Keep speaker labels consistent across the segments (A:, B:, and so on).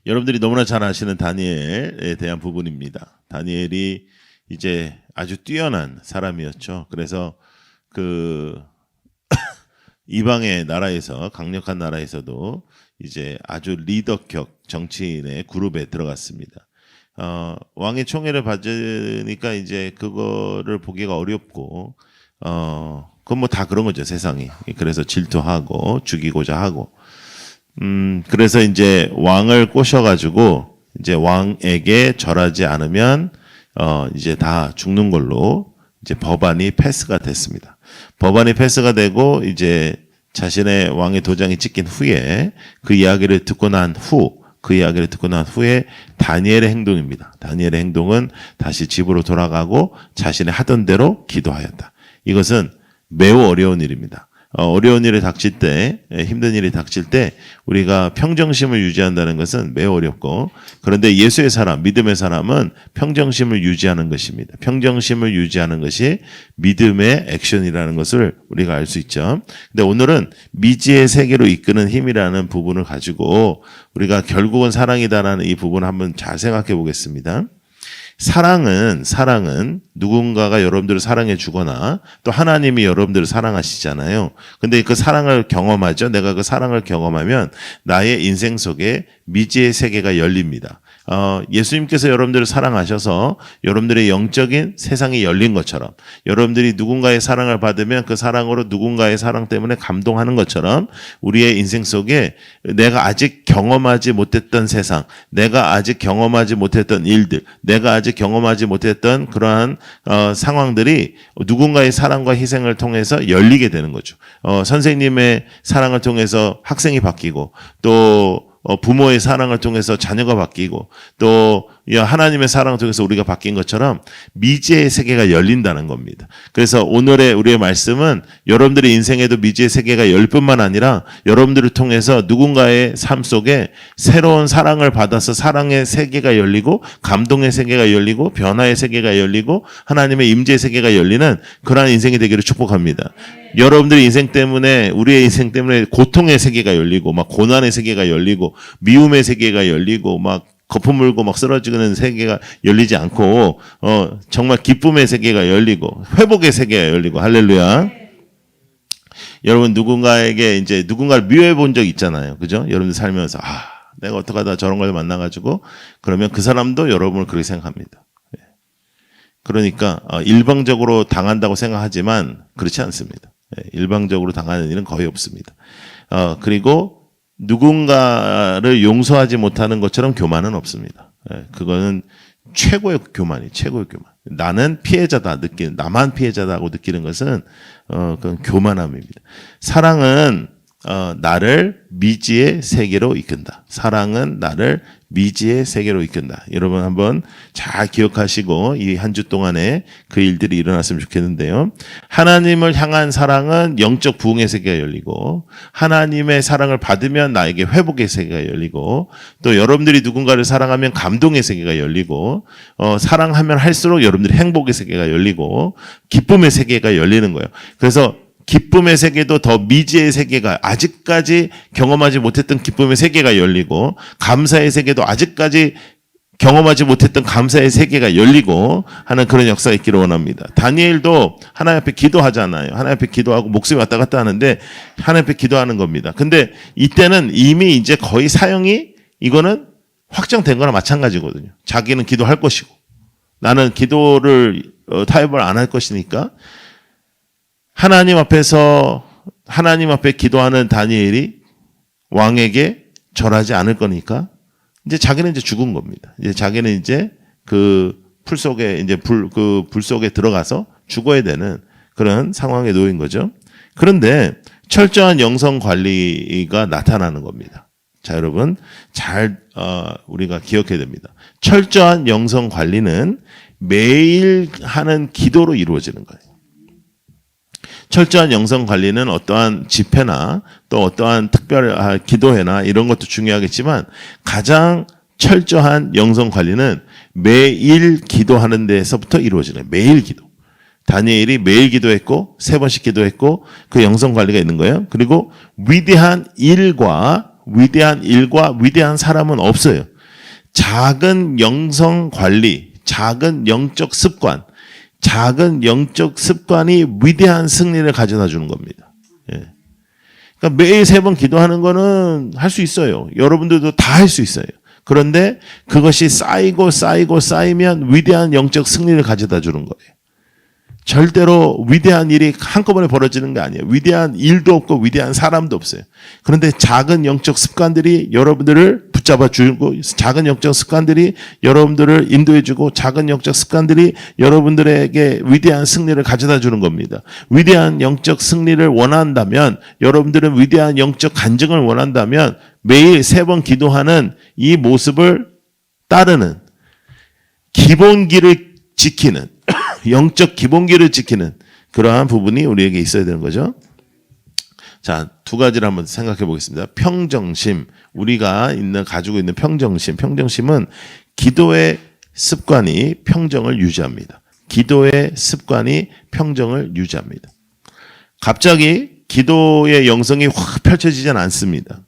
A: 여러분들이 너무나 잘 아시는 다니엘에 대한 부분입니다. 다니엘이 이제 아주 뛰어난 사람이었죠. 그래서 그 이방의 나라에서, 강력한 나라에서도 이제 아주 리더격 정치인의 그룹에 들어갔습니다. 왕의 총애를 받으니까 이제 그거를 보기가 어렵고, 그건 뭐 다 그런 거죠, 세상이. 그래서 질투하고 죽이고자 하고. 그래서 이제 왕을 꼬셔가지고 이제 왕에게 절하지 않으면 이제 다 죽는 걸로 이제 법안이 패스가 됐습니다. 법안이 패스가 되고 이제 자신의 왕의 도장이 찍힌 후에 그 이야기를 듣고 난 후에 다니엘의 행동입니다. 다니엘의 행동은 다시 집으로 돌아가고 자신의 하던 대로 기도하였다. 이것은 매우 어려운 일입니다. 어려운 일이 닥칠 때, 힘든 일이 닥칠 때 우리가 평정심을 유지한다는 것은 매우 어렵고, 그런데 예수의 사람, 믿음의 사람은 평정심을 유지하는 것입니다. 평정심을 유지하는 것이 믿음의 액션이라는 것을 우리가 알 수 있죠. 근데 오늘은 미지의 세계로 이끄는 힘이라는 부분을 가지고 우리가 결국은 사랑이다라는 이 부분을 한번 잘 생각해 보겠습니다. 사랑은 누군가가 여러분들을 사랑해 주거나 또 하나님이 여러분들을 사랑하시잖아요. 근데 그 사랑을 경험하죠. 내가 그 사랑을 경험하면 나의 인생 속에 미지의 세계가 열립니다. 예수님께서 여러분들을 사랑하셔서 여러분들의 영적인 세상이 열린 것처럼, 여러분들이 누군가의 사랑을 받으면 그 사랑으로 누군가의 사랑 때문에 감동하는 것처럼 우리의 인생 속에 내가 아직 경험하지 못했던 세상, 내가 아직 경험하지 못했던 일들, 내가 아직 경험하지 못했던 그러한 상황들이 누군가의 사랑과 희생을 통해서 열리게 되는 거죠. 선생님의 사랑을 통해서 학생이 바뀌고, 또 부모의 사랑을 통해서 자녀가 바뀌고, 또 하나님의 사랑을 통해서 우리가 바뀐 것처럼 미지의 세계가 열린다는 겁니다. 그래서 오늘의 우리의 말씀은 여러분들의 인생에도 미지의 세계가 열 뿐만 아니라 여러분들을 통해서 누군가의 삶 속에 새로운 사랑을 받아서 사랑의 세계가 열리고, 감동의 세계가 열리고, 변화의 세계가 열리고, 하나님의 임재의 세계가 열리는 그러한 인생이 되기를 축복합니다. 여러분들의 인생 때문에, 우리의 인생 때문에 고통의 세계가 열리고, 막 고난의 세계가 열리고, 미움의 세계가 열리고, 막 거품 물고 막 쓰러지는 세계가 열리지 않고, 정말 기쁨의 세계가 열리고, 회복의 세계가 열리고, 할렐루야. 여러분, 누군가를 미워해 본 적 있잖아요. 그죠? 여러분들 살면서, 내가 어떡하다 저런 걸 만나가지고, 그러면 그 사람도 여러분을 그렇게 생각합니다. 그러니까, 일방적으로 당한다고 생각하지만, 그렇지 않습니다. 일방적으로 당하는 일은 거의 없습니다. 그리고 누군가를 용서하지 못하는 것처럼 교만은 없습니다. 그거는 최고의 교만이, 최고의 교만. 나는 피해자다 나만 피해자다고 느끼는 것은 그건 교만함입니다. 사랑은 나를 미지의 세계로 이끈다. 사랑은 나를 미지의 세계로 이끈다. 여러분 한번 잘 기억하시고 이 한 주 동안에 그 일들이 일어났으면 좋겠는데요. 하나님을 향한 사랑은 영적 부흥의 세계가 열리고, 하나님의 사랑을 받으면 나에게 회복의 세계가 열리고, 또 여러분들이 누군가를 사랑하면 감동의 세계가 열리고, 사랑하면 할수록 여러분들이 행복의 세계가 열리고, 기쁨의 세계가 열리는 거예요. 그래서 기쁨의 세계도 더 미지의 세계가, 아직까지 경험하지 못했던 기쁨의 세계가 열리고, 감사의 세계도 아직까지 경험하지 못했던 감사의 세계가 열리고 하는 그런 역사가 있기를 원합니다. 다니엘도 하나님 앞에 기도하잖아요. 하나님 앞에 기도하고 목숨이 왔다 갔다 하는데 하나님 앞에 기도하는 겁니다. 근데 이때는 이미 이제 거의 사형이, 이거는 확정된 거나 마찬가지거든요. 자기는 기도할 것이고, 나는 기도를 타협을 안 할 것이니까, 하나님 앞에 기도하는 다니엘이 왕에게 절하지 않을 거니까, 이제 자기는 이제 죽은 겁니다. 이제 자기는 이제 그 풀 속에, 불 속에 들어가서 죽어야 되는 그런 상황에 놓인 거죠. 그런데 철저한 영성 관리가 나타나는 겁니다. 자, 여러분, 우리가 기억해야 됩니다. 철저한 영성 관리는 매일 하는 기도로 이루어지는 거예요. 철저한 영성 관리는 어떠한 집회나 또 어떠한 특별한 기도회나 이런 것도 중요하겠지만, 가장 철저한 영성 관리는 매일 기도하는 데서부터 이루어지는, 매일 기도. 다니엘이 매일 기도했고 3번씩 기도했고 그 영성 관리가 있는 거예요. 그리고 위대한 일과 위대한 일과 위대한 사람은 없어요. 작은 영성 관리, 작은 영적 습관, 작은 영적 습관이 위대한 승리를 가져다 주는 겁니다. 예. 그러니까 매일 3번 기도하는 거는 할 수 있어요. 여러분들도 다 할 수 있어요. 그런데 그것이 쌓이면 위대한 영적 승리를 가져다 주는 거예요. 절대로 위대한 일이 한꺼번에 벌어지는 게 아니에요. 위대한 일도 없고 위대한 사람도 없어요. 그런데 작은 영적 습관들이 여러분들을 붙잡아 주고, 작은 영적 습관들이 여러분들을 인도해 주고, 작은 영적 습관들이 여러분들에게 위대한 승리를 가져다 주는 겁니다. 위대한 영적 승리를 원한다면, 여러분들은 위대한 영적 간증을 원한다면 매일 3번 기도하는 이 모습을 따르는, 기본기를 지키는, 영적 기본기를 지키는 그러한 부분이 우리에게 있어야 되는 거죠. 자, 2가지를 한번 생각해 보겠습니다. 평정심, 우리가 가지고 있는 평정심. 평정심은 기도의 습관이 평정을 유지합니다. 기도의 습관이 평정을 유지합니다. 갑자기 기도의 영성이 확 펼쳐지진 않습니다.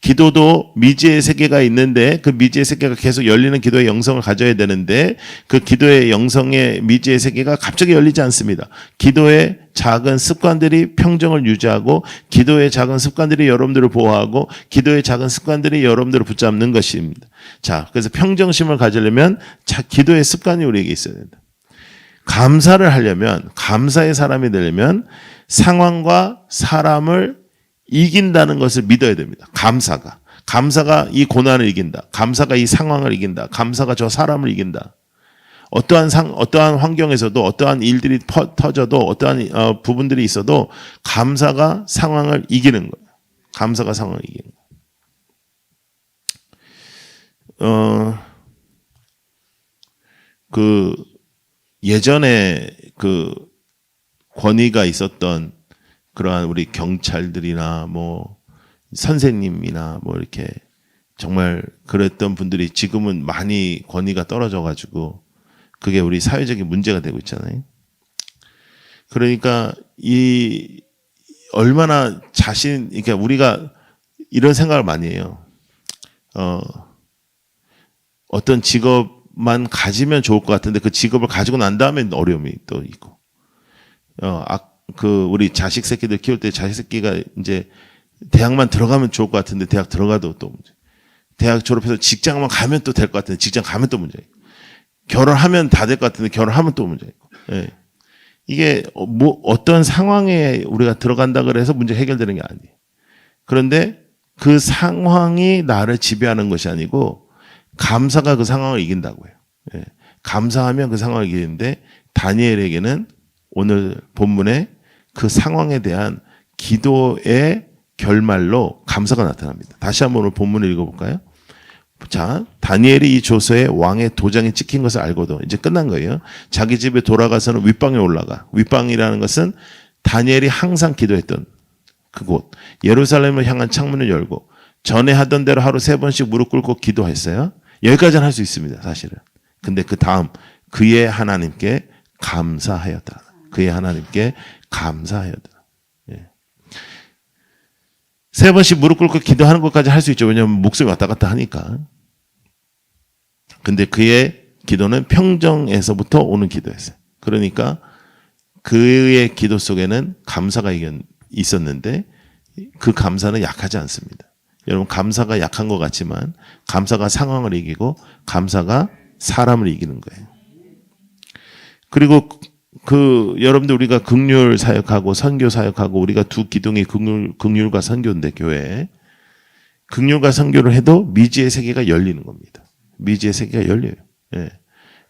A: 기도도 미지의 세계가 있는데 그 미지의 세계가 계속 열리는 기도의 영성을 가져야 되는데 그 기도의 영성의 미지의 세계가 갑자기 열리지 않습니다. 기도의 작은 습관들이 평정을 유지하고 기도의 작은 습관들이 여러분들을 보호하고 기도의 작은 습관들이 여러분들을 붙잡는 것입니다. 자, 그래서 평정심을 가지려면 기도의 습관이 우리에게 있어야 된다. 감사를 하려면, 감사의 사람이 되려면 상황과 사람을 이긴다는 것을 믿어야 됩니다. 감사가 이 고난을 이긴다. 감사가 이 상황을 이긴다. 감사가 저 사람을 이긴다. 어떠한 환경에서도 어떠한 일들이 터져도 어떠한 부분들이 있어도 감사가 상황을 이기는 거예요. 감사가 상황을 이기는 거예요. 예전에 권위가 있었던 그러한 우리 경찰들이나 선생님이나 이렇게 정말 그랬던 분들이 지금은 많이 권위가 떨어져 가지고 그게 우리 사회적인 문제가 되고 있잖아요. 그러니까 얼마나 그러니까 우리가 이런 생각을 많이 해요. 어떤 직업만 가지면 좋을 것 같은데 그 직업을 가지고 난 다음에 어려움이 또 있고. 우리 자식 새끼들 키울 때 자식 새끼가 이제 대학만 들어가면 좋을 것 같은데 대학 들어가도 또 문제. 대학 졸업해서 직장만 가면 또 될 것 같은데 직장 가면 또 문제. 결혼하면 다 될 것 같은데 결혼하면 또 문제. 예. 이게 어떤 상황에 우리가 들어간다 그래서 문제 해결되는 게 아니에요. 그런데 그 상황이 나를 지배하는 것이 아니고 감사가 그 상황을 이긴다고요. 예. 감사하면 그 상황을 이기는데 다니엘에게는 오늘 본문에 그 상황에 대한 기도의 결말로 감사가 나타납니다. 다시 한번 오늘 본문을 읽어볼까요? 자, 다니엘이 이 조서에 왕의 도장이 찍힌 것을 알고도 이제 끝난 거예요. 자기 집에 돌아가서는 윗방에 올라가. 윗방이라는 것은 다니엘이 항상 기도했던 그곳. 예루살렘을 향한 창문을 열고 전에 하던 대로 하루 3번씩 무릎 꿇고 기도했어요. 여기까지는 할 수 있습니다, 사실은. 근데 그 다음 그의 하나님께 감사하였다. 그의 하나님께 감사하였다. 예. 3번씩 무릎 꿇고 기도하는 것까지 할 수 있죠. 왜냐하면 목소리 왔다 갔다 하니까. 근데 그의 기도는 평정에서부터 오는 기도였어요. 그러니까 그의 기도 속에는 감사가 있었는데 그 감사는 약하지 않습니다. 여러분, 감사가 약한 것 같지만 감사가 상황을 이기고 감사가 사람을 이기는 거예요. 그리고 여러분들 우리가 긍휼 사역하고 선교 사역하고 우리가 두 기둥이 긍휼과 선교인데 교회에 긍휼과 선교를 해도 미지의 세계가 열리는 겁니다. 미지의 세계가 열려요. 예.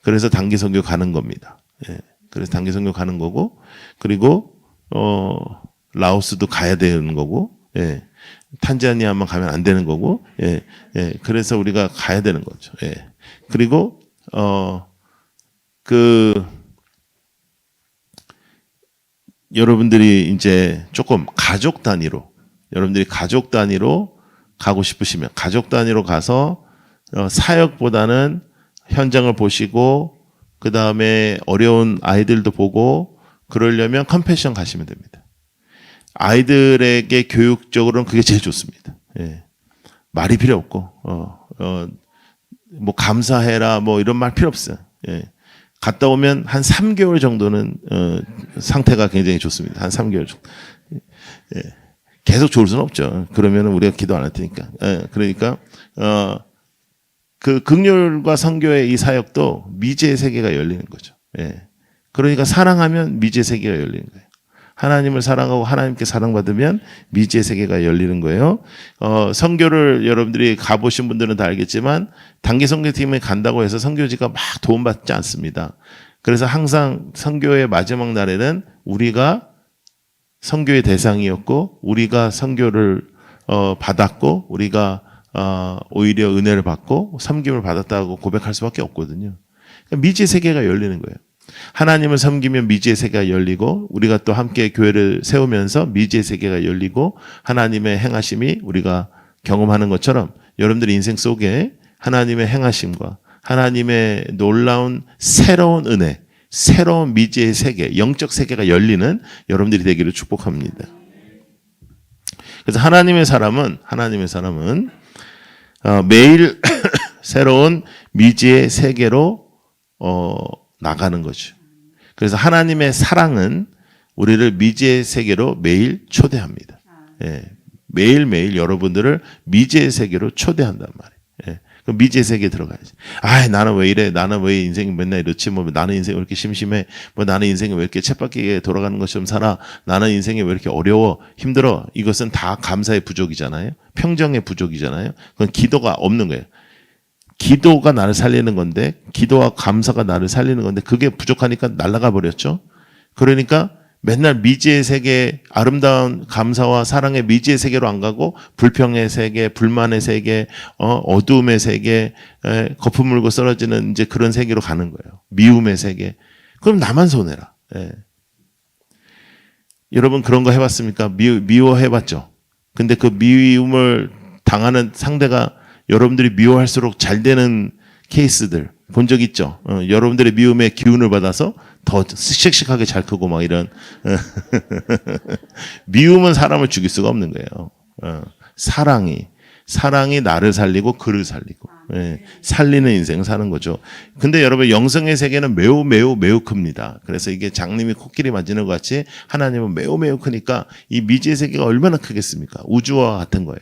A: 그래서 단기 선교 가는 겁니다. 예. 그래서 단기 선교 가는 거고 그리고 라오스도 가야 되는 거고 예. 탄자니아만 가면 안 되는 거고 예. 예. 그래서 우리가 가야 되는 거죠. 예. 그리고 여러분들이 이제 조금 여러분들이 가족 단위로 가고 싶으시면 가족 단위로 가서 사역보다는 현장을 보시고 그 다음에 어려운 아이들도 보고 그러려면 컴패션 가시면 됩니다. 아이들에게 교육적으로는 그게 제일 좋습니다. 예. 말이 필요 없고 뭐 감사해라 뭐 이런 말 필요 없어요. 예. 갔다 오면 한 3개월 정도는 상태가 굉장히 좋습니다. 한 3개월 정도. 예. 계속 좋을 수는 없죠. 그러면 우리가 기도 안 할 테니까. 예. 그러니까 그 긍휼과 선교의 이 사역도 미지의 세계가 열리는 거죠. 예. 그러니까 사랑하면 미지의 세계가 열리는 거예요. 하나님을 사랑하고 하나님께 사랑받으면 미지의 세계가 열리는 거예요. 선교를 여러분들이 가보신 분들은 다 알겠지만 단기 선교팀에 간다고 해서 선교지가 막 도움받지 않습니다. 그래서 항상 선교의 마지막 날에는 우리가 선교의 대상이었고 우리가 선교를 받았고 우리가 오히려 은혜를 받고 섬김을 받았다고 고백할 수밖에 없거든요. 그러니까 미지의 세계가 열리는 거예요. 하나님을 섬기면 미지의 세계가 열리고 우리가 또 함께 교회를 세우면서 미지의 세계가 열리고 하나님의 행하심이 우리가 경험하는 것처럼 여러분들의 인생 속에 하나님의 행하심과 하나님의 놀라운 새로운 은혜, 새로운 미지의 세계, 영적 세계가 열리는 여러분들이 되기를 축복합니다. 그래서 하나님의 사람은 매일 새로운 미지의 세계로 나가는 거죠. 그래서 하나님의 사랑은 우리를 미지의 세계로 매일 초대합니다. 예, 매일매일 여러분들을 미지의 세계로 초대한단 말이에요. 예, 그럼 미지의 세계에 들어가야지. 아, 나는 왜 이래? 나는 왜 인생이 맨날 이렇지? 뭐 나는 인생이 왜 이렇게 심심해? 뭐 나는 인생이 왜 이렇게 쳇바퀴에 돌아가는 것처럼 살아? 나는 인생이 왜 이렇게 어려워? 힘들어? 이것은 다 감사의 부족이잖아요. 평정의 부족이잖아요. 그건 기도가 없는 거예요. 기도가 나를 살리는 건데 기도와 감사가 나를 살리는 건데 그게 부족하니까 날아가 버렸죠. 그러니까 맨날 미지의 세계, 아름다운 감사와 사랑의 미지의 세계로 안 가고 불평의 세계, 불만의 세계, 어두움의 세계, 거품 물고 쓰러지는 이제 그런 세계로 가는 거예요. 미움의 세계. 그럼 나만 손해라. 예. 여러분 그런 거 해봤습니까? 미워해봤죠. 근데 그 미움을 당하는 상대가 여러분들이 미워할수록 잘 되는 케이스들 본 적 있죠? 여러분들의 미움의 기운을 받아서 더 씩씩하게 잘 크고 막 이런. 미움은 사람을 죽일 수가 없는 거예요. 사랑이 나를 살리고 그를 살리고. 예, 살리는 인생을 사는 거죠. 근데 여러분 영성의 세계는 매우 매우 매우 큽니다. 그래서 이게 장님이 코끼리 만지는 것 같이 하나님은 매우 매우 크니까 이 미지의 세계가 얼마나 크겠습니까? 우주와 같은 거예요.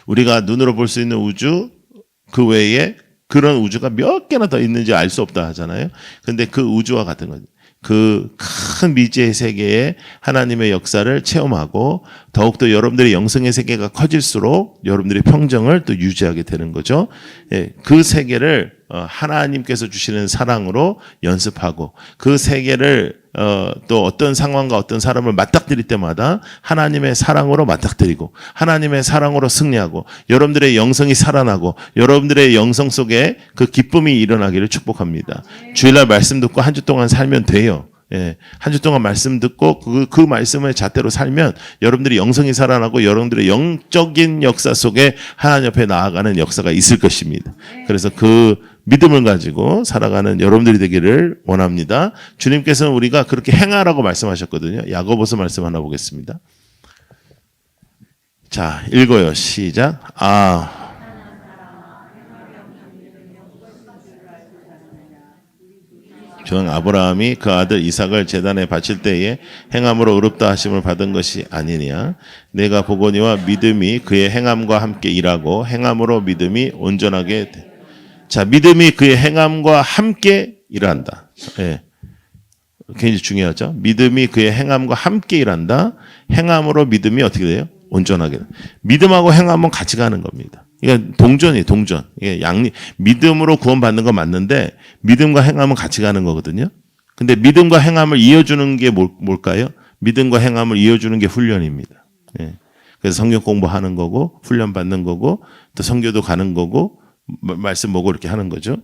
A: 우리가 눈으로 볼 수 있는 우주 그 외에 그런 우주가 몇 개나 더 있는지 알 수 없다 하잖아요. 근데 그 우주와 같은 거죠. 그 큰 미지의 세계에 하나님의 역사를 체험하고 더욱더 여러분들의 영성의 세계가 커질수록 여러분들의 평정을 또 유지하게 되는 거죠. 예, 그 세계를 하나님께서 주시는 사랑으로 연습하고 그 세계를 또 어떤 상황과 어떤 사람을 맞닥뜨릴 때마다 하나님의 사랑으로 맞닥뜨리고 하나님의 사랑으로 승리하고 여러분들의 영성이 살아나고 여러분들의 영성 속에 그 기쁨이 일어나기를 축복합니다. 주일날 말씀 듣고 한 주 동안 살면 돼요. 예, 한 주 동안 말씀 듣고 그 말씀을 잣대로 살면 여러분들이 영성이 살아나고 여러분들의 영적인 역사 속에 하나님 옆에 나아가는 역사가 있을 것입니다. 그래서 그 믿음을 가지고 살아가는 여러분들이 되기를 원합니다. 주님께서는 우리가 그렇게 행하라고 말씀하셨거든요. 야고보서 말씀 하나 보겠습니다. 자, 읽어요. 시작. 전 아브라함이 그 아들 이삭을 제단에 바칠 때에 행함으로 의롭다 하심을 받은 것이 아니냐. 내가 보거니와 믿음이 그의 행함과 함께 일하고 행함으로 믿음이 온전하게 돼. 자, 믿음이 그의 행함과 함께 일한다. 예. 굉장히 중요하죠. 믿음이 그의 행함과 함께 일한다. 행함으로 믿음이 어떻게 돼요? 온전하게. 믿음하고 행함은 같이 가는 겁니다. 이게 동전이에요, 동전. 이게 믿음으로 구원받는 건 맞는데 믿음과 행함은 같이 가는 거거든요. 근데 믿음과 행함을 이어주는 게 뭘까요? 믿음과 행함을 이어주는 게 훈련입니다. 예. 그래서 성경 공부하는 거고 훈련 받는 거고 또 선교도 가는 거고 말씀 보고 이렇게 하는 거죠.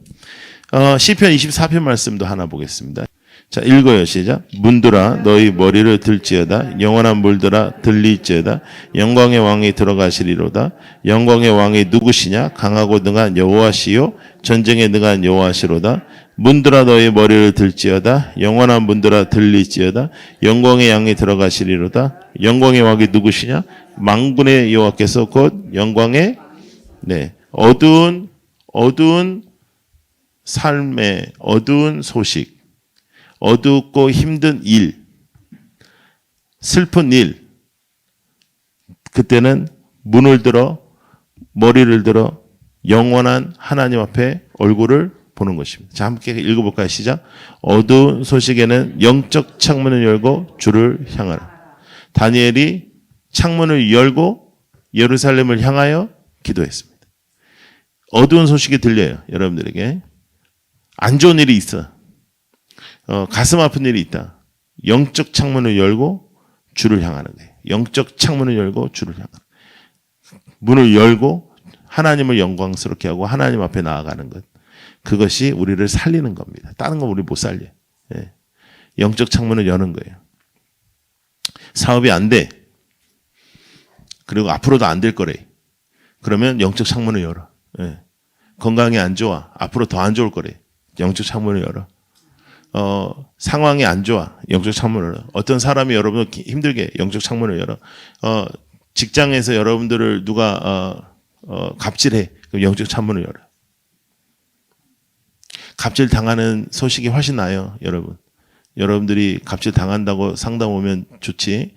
A: 시편 24편 말씀도 하나 보겠습니다. 자, 읽어요. 시작. 문들아 너희 머리를 들지어다. 영원한 물들아 들릴지어다. 영광의 왕이 들어가시리로다. 영광의 왕이 누구시냐? 강하고 능한 여호와시요 전쟁에 능한 여호와시로다. 문들아 너희 머리를 들지어다. 영원한 문들아 들리지어다. 영광의 양이 들어가시리로다. 영광의 왕이 누구시냐? 만군의 여호와께서 곧 영광의 어두운 삶의 어두운 소식, 어둡고 힘든 일, 슬픈 일, 그때는 문을 들어 머리를 들어 영원한 하나님 앞에 얼굴을 보는 것입니다. 자, 함께 읽어볼까요? 시작. 어두운 소식에는 영적 창문을 열고 주를 향하라. 다니엘이 창문을 열고 예루살렘을 향하여 기도했습니다. 어두운 소식이 들려요. 여러분들에게. 안 좋은 일이 있어. 가슴 아픈 일이 있다. 영적 창문을 열고 주를 향하는 거예요. 영적 창문을 열고 주를 향하는 거예요. 문을 열고 하나님을 영광스럽게 하고 하나님 앞에 나아가는 것. 그것이 우리를 살리는 겁니다. 다른 건 우리 못 살려. 예. 영적 창문을 여는 거예요. 사업이 안 돼. 그리고 앞으로도 안 될 거래. 그러면 영적 창문을 열어. 예. 건강이 안 좋아. 앞으로 더 안 좋을 거래. 영적 창문을 열어. 상황이 안 좋아. 영적 창문을 열어. 어떤 사람이 여러분을 힘들게 영적 창문을 열어. 직장에서 여러분들을 누가 갑질해. 그럼 영적 창문을 열어. 갑질 당하는 소식이 훨씬 나아요, 여러분. 여러분들이 갑질 당한다고 상담 오면 좋지.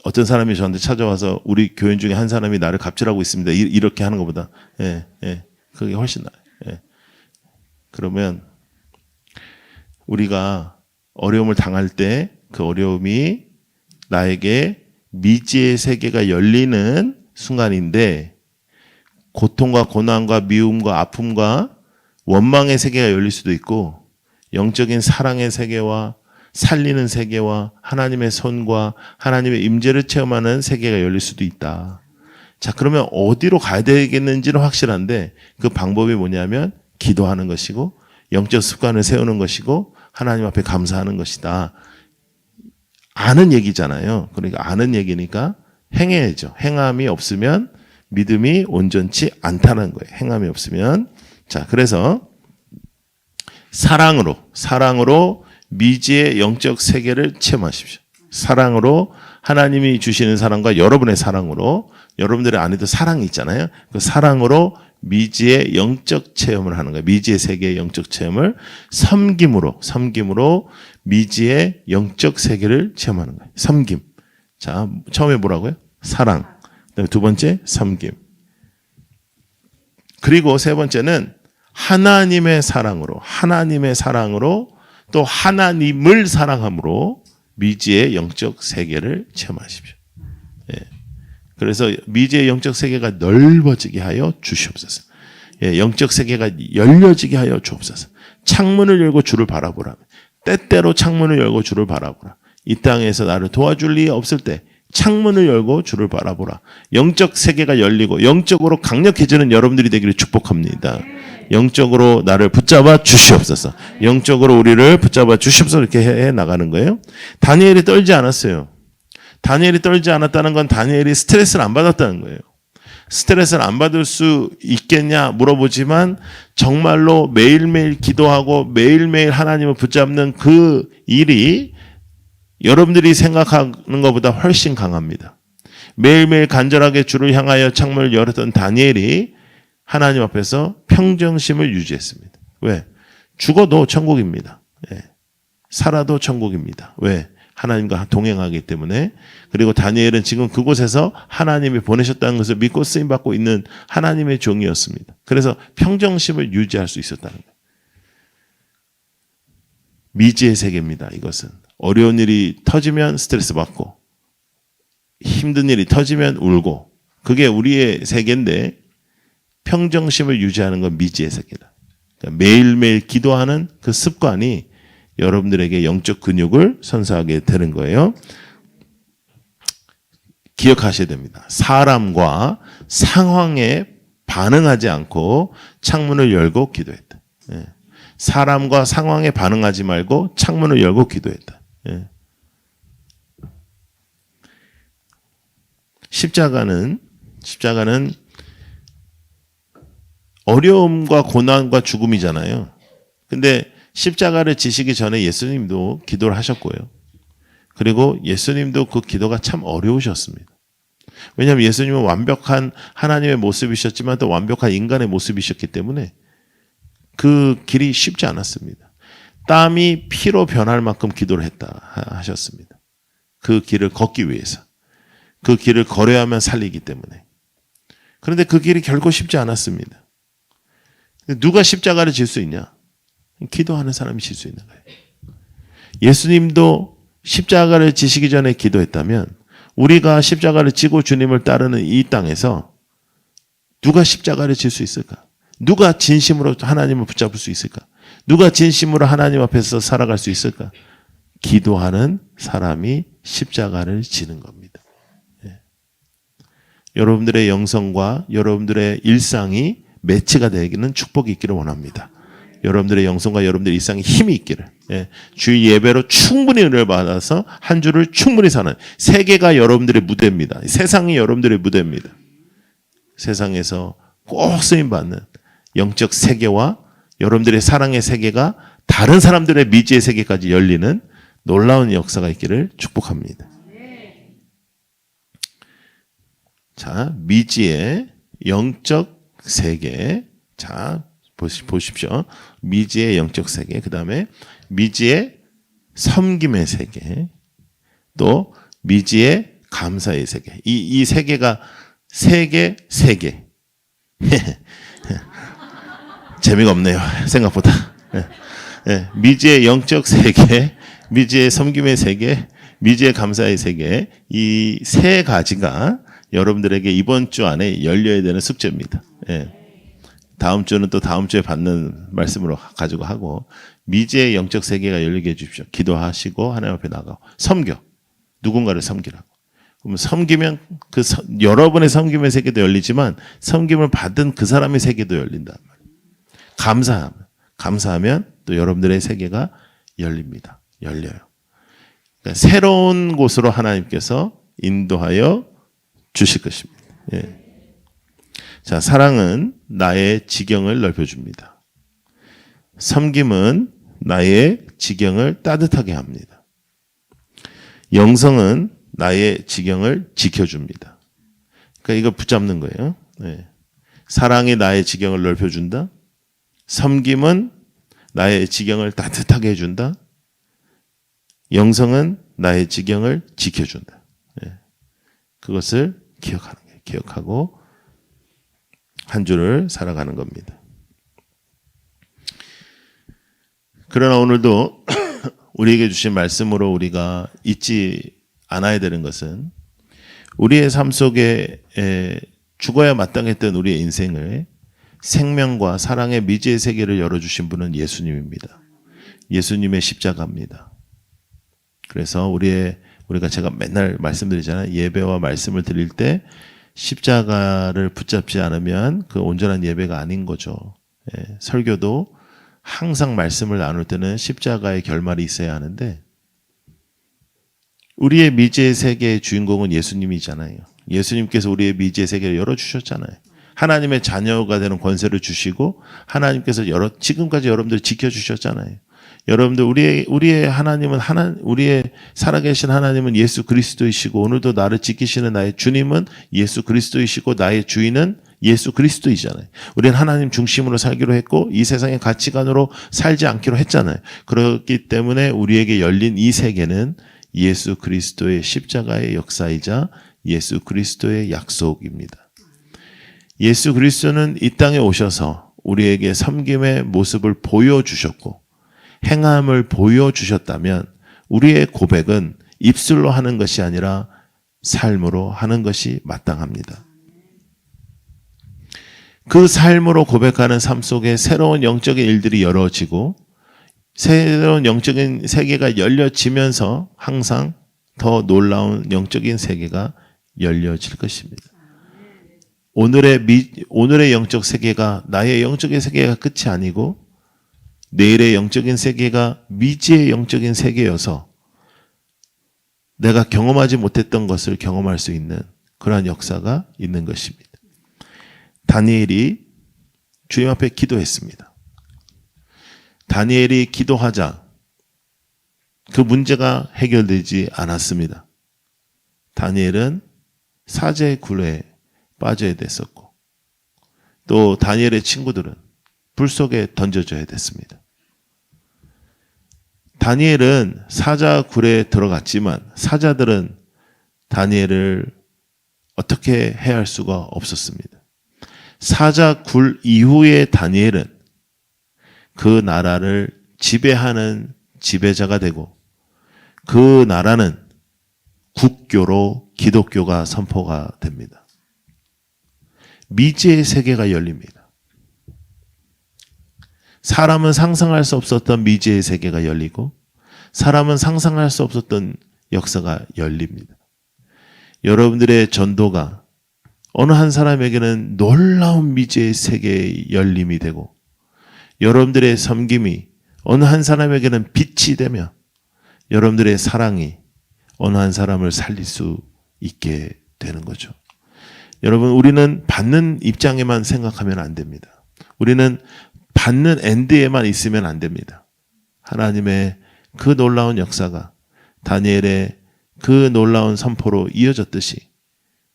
A: 어떤 사람이 저한테 찾아와서 우리 교인 중에 한 사람이 나를 갑질하고 있습니다. 이렇게 하는 것보다 그게 훨씬 나아요. 예. 그러면 우리가 어려움을 당할 때 그 어려움이 나에게 미지의 세계가 열리는 순간인데 고통과 고난과 미움과 아픔과 원망의 세계가 열릴 수도 있고 영적인 사랑의 세계와 살리는 세계와 하나님의 손과 하나님의 임재를 체험하는 세계가 열릴 수도 있다. 자, 그러면 어디로 가야 되겠는지는 확실한데 그 방법이 뭐냐면 기도하는 것이고 영적 습관을 세우는 것이고 하나님 앞에 감사하는 것이다. 아는 얘기잖아요. 그러니까 아는 얘기니까 행해야죠. 행함이 없으면 믿음이 온전치 않다는 거예요. 행함이 없으면. 자, 그래서 사랑으로 미지의 영적 세계를 체험하십시오. 사랑으로 하나님이 주시는 사랑과 여러분의 사랑으로 여러분들의 안에도 사랑이 있잖아요. 그 사랑으로 미지의 영적 체험을 하는 거예요. 미지의 세계의 영적 체험을 섬김으로 미지의 영적 세계를 체험하는 거예요. 섬김. 자, 처음에 뭐라고요? 사랑. 그다음에 두 번째 섬김. 그리고 세 번째는 하나님의 사랑으로 또 하나님을 사랑함으로 미지의 영적 세계를 체험하십시오. 예. 그래서 미지의 영적 세계가 넓어지게 하여 주시옵소서. 예, 영적 세계가 열려지게 하여 주옵소서. 창문을 열고 주를 바라보라. 때때로 창문을 열고 주를 바라보라. 이 땅에서 나를 도와줄 리 없을 때 창문을 열고 주를 바라보라. 영적 세계가 열리고 영적으로 강력해지는 여러분들이 되기를 축복합니다. 영적으로 나를 붙잡아 주시옵소서. 영적으로 우리를 붙잡아 주시옵소서. 이렇게 해 나가는 거예요. 다니엘이 떨지 않았어요. 다니엘이 떨지 않았다는 건 다니엘이 스트레스를 안 받았다는 거예요. 스트레스를 안 받을 수 있겠냐 물어보지만 정말로 매일매일 기도하고 매일매일 하나님을 붙잡는 그 일이 여러분들이 생각하는 것보다 훨씬 강합니다. 매일매일 간절하게 주를 향하여 창문을 열었던 다니엘이 하나님 앞에서 평정심을 유지했습니다. 왜? 죽어도 천국입니다. 예. 살아도 천국입니다. 왜? 하나님과 동행하기 때문에. 그리고 다니엘은 지금 그곳에서 하나님이 보내셨다는 것을 믿고 쓰임받고 있는 하나님의 종이었습니다. 그래서 평정심을 유지할 수 있었다는 거예요. 미지의 세계입니다. 이것은. 어려운 일이 터지면 스트레스 받고 힘든 일이 터지면 울고 그게 우리의 세계인데 평정심을 유지하는 건 미지의 세계다. 그러니까 매일매일 기도하는 그 습관이 여러분들에게 영적 근육을 선사하게 되는 거예요. 기억하셔야 됩니다. 사람과 상황에 반응하지 않고 창문을 열고 기도했다. 예. 사람과 상황에 반응하지 말고 창문을 열고 기도했다. 예. 십자가는 어려움과 고난과 죽음이잖아요. 근데 십자가를 지시기 전에 예수님도 기도를 하셨고요. 그리고 예수님도 그 기도가 참 어려우셨습니다. 왜냐하면 예수님은 완벽한 하나님의 모습이셨지만 또 완벽한 인간의 모습이셨기 때문에 그 길이 쉽지 않았습니다. 땀이 피로 변할 만큼 기도를 했다 하셨습니다. 그 길을 걷기 위해서. 그 길을 걸어야만 살리기 때문에. 그런데 그 길이 결코 쉽지 않았습니다. 누가 십자가를 질 수 있냐? 기도하는 사람이 질 수 있는 거예요. 예수님도 십자가를 지시기 전에 기도했다면 우리가 십자가를 지고 주님을 따르는 이 땅에서 누가 십자가를 질 수 있을까? 누가 진심으로 하나님을 붙잡을 수 있을까? 누가 진심으로 하나님 앞에서 살아갈 수 있을까? 기도하는 사람이 십자가를 지는 겁니다. 예. 여러분들의 영성과 여러분들의 일상이 매치가 되기는 축복이 있기를 원합니다. 여러분들의 영성과 여러분들의 일상에 힘이 있기를. 예. 주일 예배로 충분히 은혜를 받아서 한 주를 충분히 사는 세계가 여러분들의 무대입니다. 세상이 여러분들의 무대입니다. 세상에서 꼭 쓰임받는 영적 세계와 여러분들의 사랑의 세계가 다른 사람들의 미지의 세계까지 열리는 놀라운 역사가 있기를 축복합니다. 자, 미지의 영적 세계. 자, 보십시오. 미지의 영적 세계. 그 다음에 미지의 섬김의 세계. 또 미지의 감사의 세계. 이 세계가 세계. 재미가 없네요. 생각보다. 미지의 영적 세계, 미지의 섬김의 세계, 미지의 감사의 세계. 이 세 가지가 여러분들에게 이번 주 안에 열려야 되는 숙제입니다. 다음 주는 또 다음 주에 받는 말씀으로 가지고 하고 미지의 영적 세계가 열리게 해주십시오. 기도하시고 하나님 앞에 나가고 섬겨. 누군가를 섬기라고. 그럼 섬기면 여러분의 섬김의 세계도 열리지만 섬김을 받은 그 사람의 세계도 열린단 말이에요. 감사하면 또 여러분들의 세계가 열립니다. 열려요. 그러니까 새로운 곳으로 하나님께서 인도하여 주실 것입니다. 예. 자, 사랑은 나의 지경을 넓혀줍니다. 섬김은 나의 지경을 따뜻하게 합니다. 영성은 나의 지경을 지켜줍니다. 그러니까 이거 붙잡는 거예요. 네. 사랑이 나의 지경을 넓혀준다. 섬김은 나의 지경을 따뜻하게 해준다. 영성은 나의 지경을 지켜준다. 네. 그것을 기억하는 거예요. 기억하고 한 주를 살아가는 겁니다. 그러나 오늘도 우리에게 주신 말씀으로 우리가 잊지 않아야 되는 것은 우리의 삶 속에 죽어야 마땅했던 우리의 인생을 생명과 사랑의 미지의 세계를 열어주신 분은 예수님입니다. 예수님의 십자가입니다. 그래서 우리가 제가 맨날 말씀드리잖아요. 예배와 말씀을 드릴 때 십자가를 붙잡지 않으면 그 온전한 예배가 아닌 거죠. 설교도 항상 말씀을 나눌 때는 십자가의 결말이 있어야 하는데 우리의 미지의 세계의 주인공은 예수님이잖아요. 예수님께서 우리의 미지의 세계를 열어주셨잖아요. 하나님의 자녀가 되는 권세를 주시고 하나님께서 지금까지 여러분들 지켜주셨잖아요. 여러분들 우리의 하나님은 우리의 살아계신 하나님은 예수 그리스도이시고 오늘도 나를 지키시는 나의 주님은 예수 그리스도이시고 나의 주인은 예수 그리스도이잖아요. 우리는 하나님 중심으로 살기로 했고 이 세상의 가치관으로 살지 않기로 했잖아요. 그렇기 때문에 우리에게 열린 이 세계는 예수 그리스도의 십자가의 역사이자 예수 그리스도의 약속입니다. 예수 그리스도는 이 땅에 오셔서 우리에게 섬김의 모습을 보여주셨고 행함을 보여주셨다면 우리의 고백은 입술로 하는 것이 아니라 삶으로 하는 것이 마땅합니다. 그 삶으로 고백하는 삶 속에 새로운 영적인 일들이 열어지고 새로운 영적인 세계가 열려지면서 항상 더 놀라운 영적인 세계가 열려질 것입니다. 오늘의 영적 세계가 나의 영적인 세계가 끝이 아니고 내일의 영적인 세계가 미지의 영적인 세계여서 내가 경험하지 못했던 것을 경험할 수 있는 그러한 역사가 있는 것입니다. 다니엘이 주님 앞에 기도했습니다. 다니엘이 기도하자 그 문제가 해결되지 않았습니다. 다니엘은 사제 굴에 빠져야 됐었고 또 다니엘의 친구들은 불 속에 던져져야 됐습니다. 다니엘은 사자 굴에 들어갔지만 사자들은 다니엘을 어떻게 해야 할 수가 없었습니다. 사자 굴 이후에 다니엘은 그 나라를 지배하는 지배자가 되고 그 나라는 국교로 기독교가 선포가 됩니다. 미지의 세계가 열립니다. 사람은 상상할 수 없었던 미지의 세계가 열리고 사람은 상상할 수 없었던 역사가 열립니다. 여러분들의 전도가 어느 한 사람에게는 놀라운 미지의 세계의 열림이 되고 여러분들의 섬김이 어느 한 사람에게는 빛이 되며 여러분들의 사랑이 어느 한 사람을 살릴 수 있게 되는 거죠. 여러분, 우리는 받는 입장에만 생각하면 안 됩니다. 우리는 받는 엔드에만 있으면 안 됩니다. 하나님의 그 놀라운 역사가 다니엘의 그 놀라운 선포로 이어졌듯이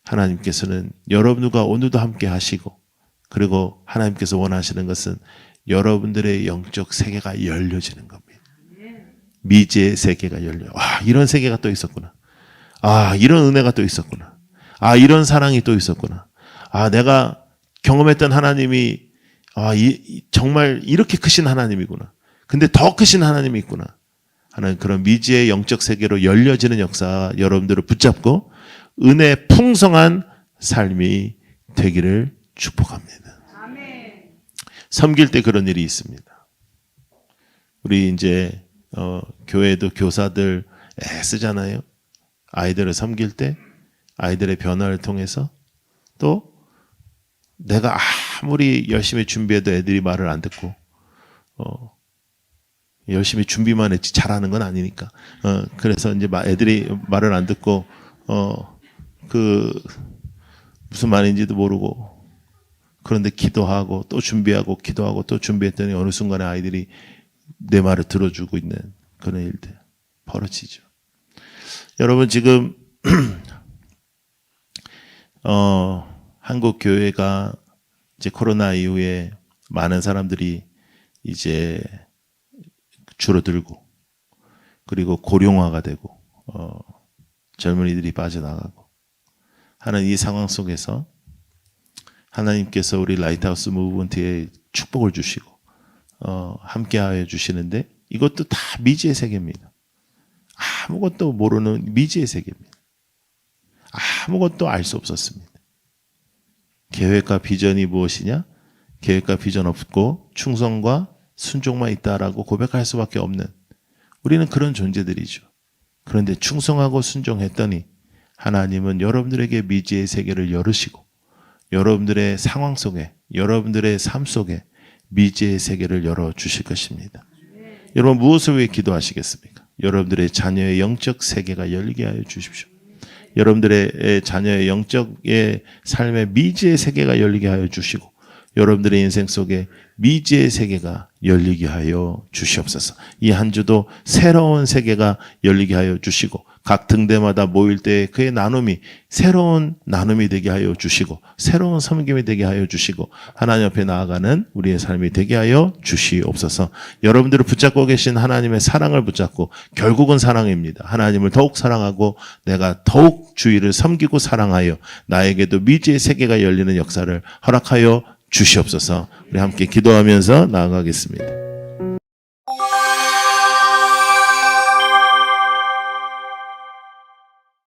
A: 하나님께서는 여러분과 오늘도 함께 하시고 그리고 하나님께서 원하시는 것은 여러분들의 영적 세계가 열려지는 겁니다. 미지의 세계가 열려. 와, 이런 세계가 또 있었구나. 아, 이런 은혜가 또 있었구나. 아, 이런 사랑이 또 있었구나. 아, 내가 경험했던 하나님이 정말 이렇게 크신 하나님이구나. 근데 더 크신 하나님이 있구나. 하는 그런 미지의 영적 세계로 열려지는 역사 여러분들을 붙잡고 은혜 풍성한 삶이 되기를 축복합니다. 아멘. 섬길 때 그런 일이 있습니다. 우리 이제 교회도 교사들 애쓰잖아요. 아이들을 섬길 때 아이들의 변화를 통해서 또 내가 아무리 열심히 준비해도 애들이 말을 안 듣고 열심히 준비만 했지 잘하는 건 아니니까 그래서 이제 애들이 말을 안 듣고 무슨 말인지도 모르고 그런데 기도하고 또 준비하고 기도하고 또 준비했더니 어느 순간에 아이들이 내 말을 들어주고 있는 그런 일들 벌어지죠. 여러분 지금 한국 교회가 이제 코로나 이후에 많은 사람들이 이제 줄어들고 그리고 고령화가 되고 젊은이들이 빠져나가고 하는 이 상황 속에서 하나님께서 우리 라이트하우스 무브먼트에 축복을 주시고 함께하여 주시는데 이것도 다 미지의 세계입니다. 아무것도 모르는 미지의 세계입니다. 아무것도 알 수 없었습니다. 계획과 비전이 무엇이냐? 계획과 비전 없고 충성과 순종만 있다라고 고백할 수밖에 없는 우리는 그런 존재들이죠. 그런데 충성하고 순종했더니 하나님은 여러분들에게 미지의 세계를 열으시고 여러분들의 상황 속에 여러분들의 삶 속에 미지의 세계를 열어주실 것입니다. 여러분 무엇을 위해 기도하시겠습니까? 여러분들의 자녀의 영적 세계가 열리게 하여 주십시오. 여러분들의 자녀의 영적의 삶의 미지의 세계가 열리게 하여 주시고 여러분들의 인생 속에 미지의 세계가 열리게 하여 주시옵소서. 이 한 주도 새로운 세계가 열리게 하여 주시고 각 등대마다 모일 때 그의 나눔이 새로운 나눔이 되게 하여 주시고 새로운 섬김이 되게 하여 주시고 하나님 앞에 나아가는 우리의 삶이 되게 하여 주시옵소서. 여러분들을 붙잡고 계신 하나님의 사랑을 붙잡고 결국은 사랑입니다. 하나님을 더욱 사랑하고 내가 더욱 주의를 섬기고 사랑하여 나에게도 미지의 세계가 열리는 역사를 허락하여 주시옵소서. 우리 함께 기도하면서 나아가겠습니다.